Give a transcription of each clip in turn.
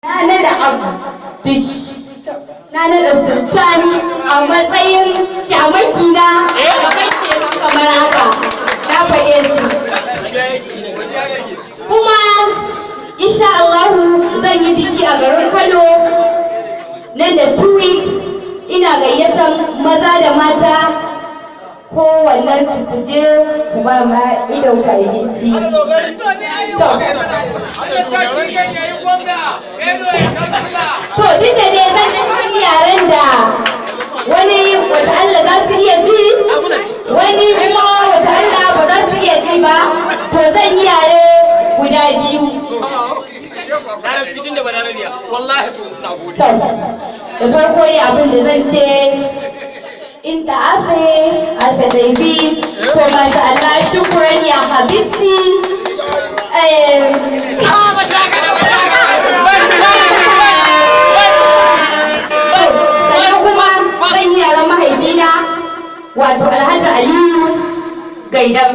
Na da Abdul na da Sultani a matsayin shamaki na gaban shehu kamar haka na faɗe su. Kuma insha Allah zan yi biki a garin Kano nan da 2 weeks. Ina gayyatar maza da mata kowannen su kuje ku ba ma idon ka abinci. To duk da dai zan yi yaren da wani wata Allah za su iya ji, wani kuma wata Allah ba za su iya ji ba, to zan yi yare guda biyu. Larabci tun da ba larabiya. Wallahi to ina gode. Da farko ne abin da zan ce inda afe daibi to masha Allah shukran ya habibti. Sannan kuma zan yi yaran mahaifina wato Alhaji Aliyu Gaidam.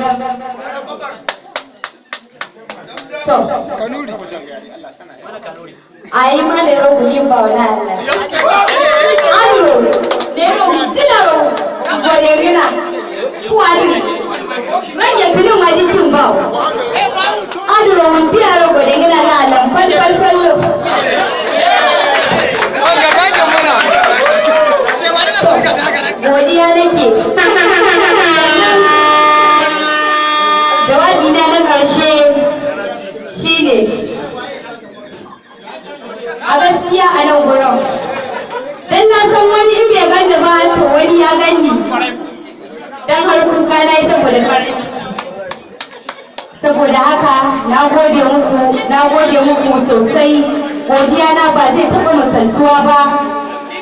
To, Kanuri. ai mana yau yin ba wani Allah. Aro, ne yau tilaro gore gina. Kuwani. Manje filin ma dikin ba. Aro mun tilaro gore gina na alam fal. Wanda kake muna. Godiya nake. Jawabi na karshe shine a gaskiya a nan gurin dan na san wani in bai gani ba to wani ya gani dan har kuka na yi saboda farin ciki. Saboda haka na gode muku sosai. Godiya na ba zai taɓa misaltuwa ba.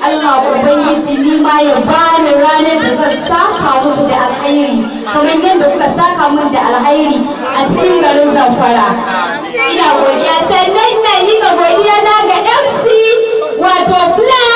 Allah Ubangiji ni ma ya bani ranar da zan saka muku da alhairi kamar yadda kuka saka mun da alhairi a cikin garin Zamfara. Ina godiya sannan ina yi ga godiya na ga MC wato Plan